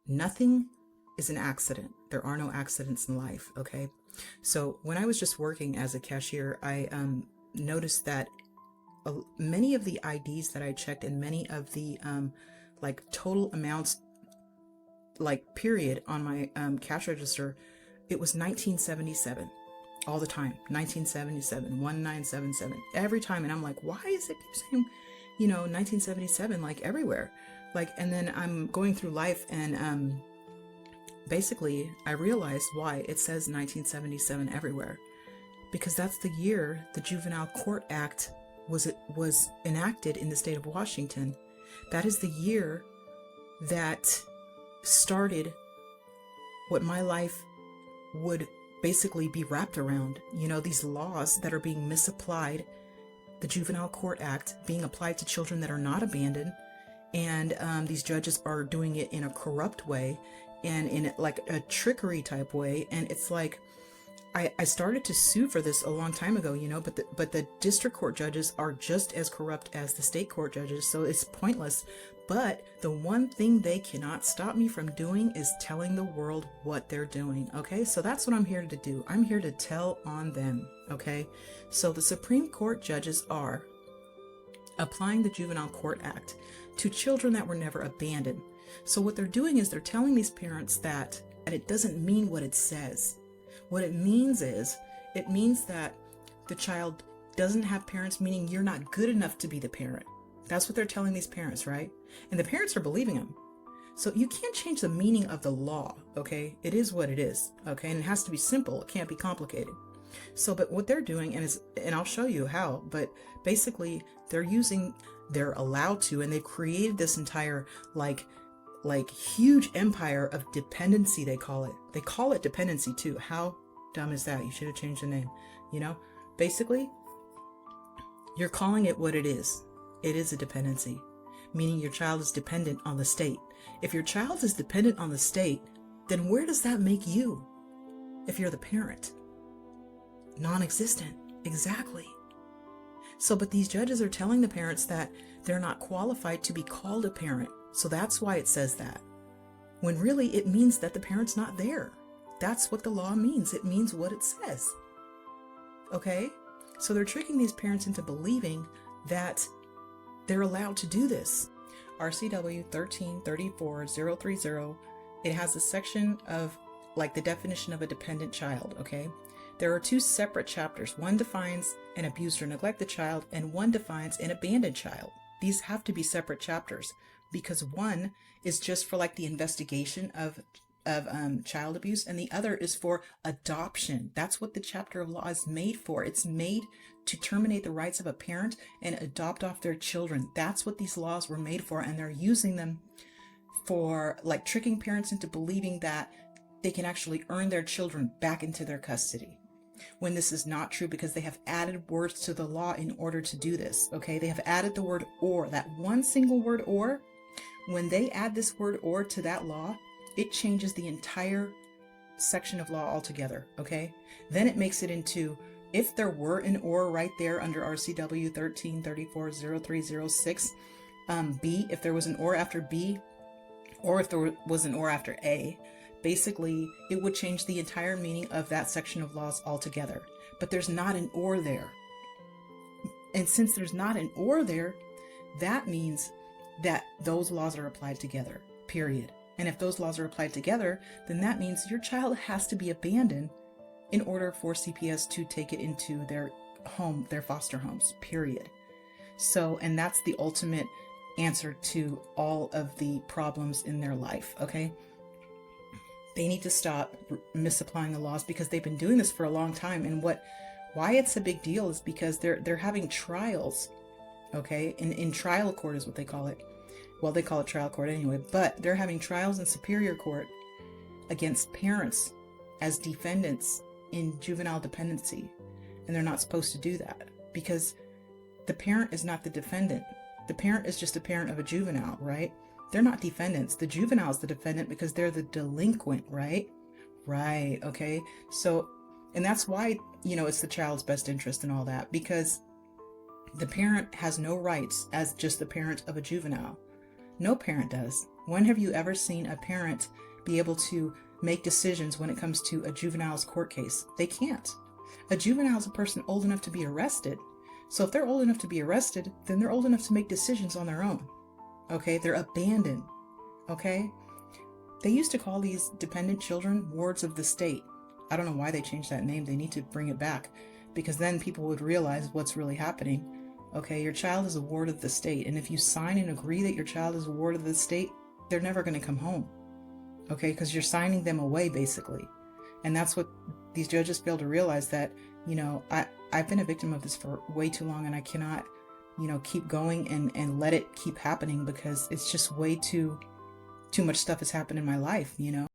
Nothing is an accident. There are no accidents in life, okay? So when I was just working as a cashier, I noticed that many of the IDs that I checked and many of the like total amounts, like period, on my cash register, it was 1977 all the time. 1977, 1977 every time. And I'm like, why is it keep saying, 1977, like everywhere? Like, and then I'm going through life and basically I realized why it says 1977 everywhere, because that's the year the Juvenile Court Act was enacted in the state of Washington. That is the year that started what my life would basically be wrapped around. These laws that are being misapplied, the Juvenile Court Act being applied to children that are not abandoned, and these judges are doing it in a corrupt way and in like a trickery type way. And it's like, I started to sue for this a long time ago, but the district court judges are just as corrupt as the state court judges, so it's pointless. But the one thing they cannot stop me from doing is telling the world what they're doing, okay? So that's what I'm here to do. I'm here to tell on them, okay? So the Supreme Court judges are applying the Juvenile Court Act to children that were never abandoned. So what they're doing is they're telling these parents that it doesn't mean what it says. What it means is, it means that the child doesn't have parents, meaning you're not good enough to be the parent. That's what they're telling these parents, right? And the parents are believing them. So you can't change the meaning of the law, okay? It is what it is, okay? And it has to be simple. It can't be complicated. So, but what they're doing, and I'll show you how, but basically they're allowed to, and they've created this entire like huge empire of dependency, they call it. They call it dependency too. How dumb is that? You should have changed the name. Basically, you're calling it what it is. It is a dependency, meaning your child is dependent on the state. If your child is dependent on the state, then where does that make you if you're the parent? Non-existent. Exactly. So, but these judges are telling the parents that they're not qualified to be called a parent. So that's why it says that. When really it means that the parent's not there. That's what the law means. It means what it says. Okay? So they're tricking these parents into believing that they're allowed to do this. RCW 1334030, it has a section of like the definition of a dependent child, okay? There are two separate chapters. One defines an abused or neglected child, and one defines an abandoned child. These have to be separate chapters because one is just for like the investigation of child abuse, and the other is for adoption. That's what the chapter of law is made for. It's made to terminate the rights of a parent and adopt off their children. That's what these laws were made for, and they're using them for like tricking parents into believing that they can actually earn their children back into their custody, when this is not true, because they have added words to the law in order to do this, okay? They have added the word or, that one single word or. When they add this word or to that law, it changes the entire section of law altogether, okay? Then it makes it into, if there were an or right there under RCW 133403006, B, if there was an or after B, or if there was an or after A, basically it would change the entire meaning of that section of laws altogether. But there's not an or there. And since there's not an or there, that means that those laws are applied together, period. And if those laws are applied together, then that means your child has to be abandoned in order for CPS to take it into their home, their foster homes, period. So, and that's the ultimate answer to all of the problems in their life, okay? They need to stop misapplying the laws, because they've been doing this for a long time. And why it's a big deal is because they're having trials, okay? In trial court is what they call it. Well, they call it trial court anyway, but they're having trials in superior court against parents as defendants in juvenile dependency. And they're not supposed to do that, because the parent is not the defendant. The parent is just a parent of a juvenile, right? They're not defendants. The juvenile is the defendant because they're the delinquent, right? Right, okay. So, and that's why, it's the child's best interest and all that, because the parent has no rights as just the parent of a juvenile. No parent does. When have you ever seen a parent be able to make decisions when it comes to a juvenile's court case? They can't. A juvenile is a person old enough to be arrested. So if they're old enough to be arrested, then they're old enough to make decisions on their own. Okay, they're abandoned. Okay, they used to call these dependent children wards of the state. I don't know why they changed that name. They need to bring it back, because then people would realize what's really happening. Okay, your child is a ward of the state, and if you sign and agree that your child is a ward of the state, they're never going to come home. Okay, because you're signing them away, basically. And that's what these judges fail to realize, that, you know, I've been a victim of this for way too long, and I cannot, you know, keep going and let it keep happening, because it's just way too much stuff has happened in my life, you know.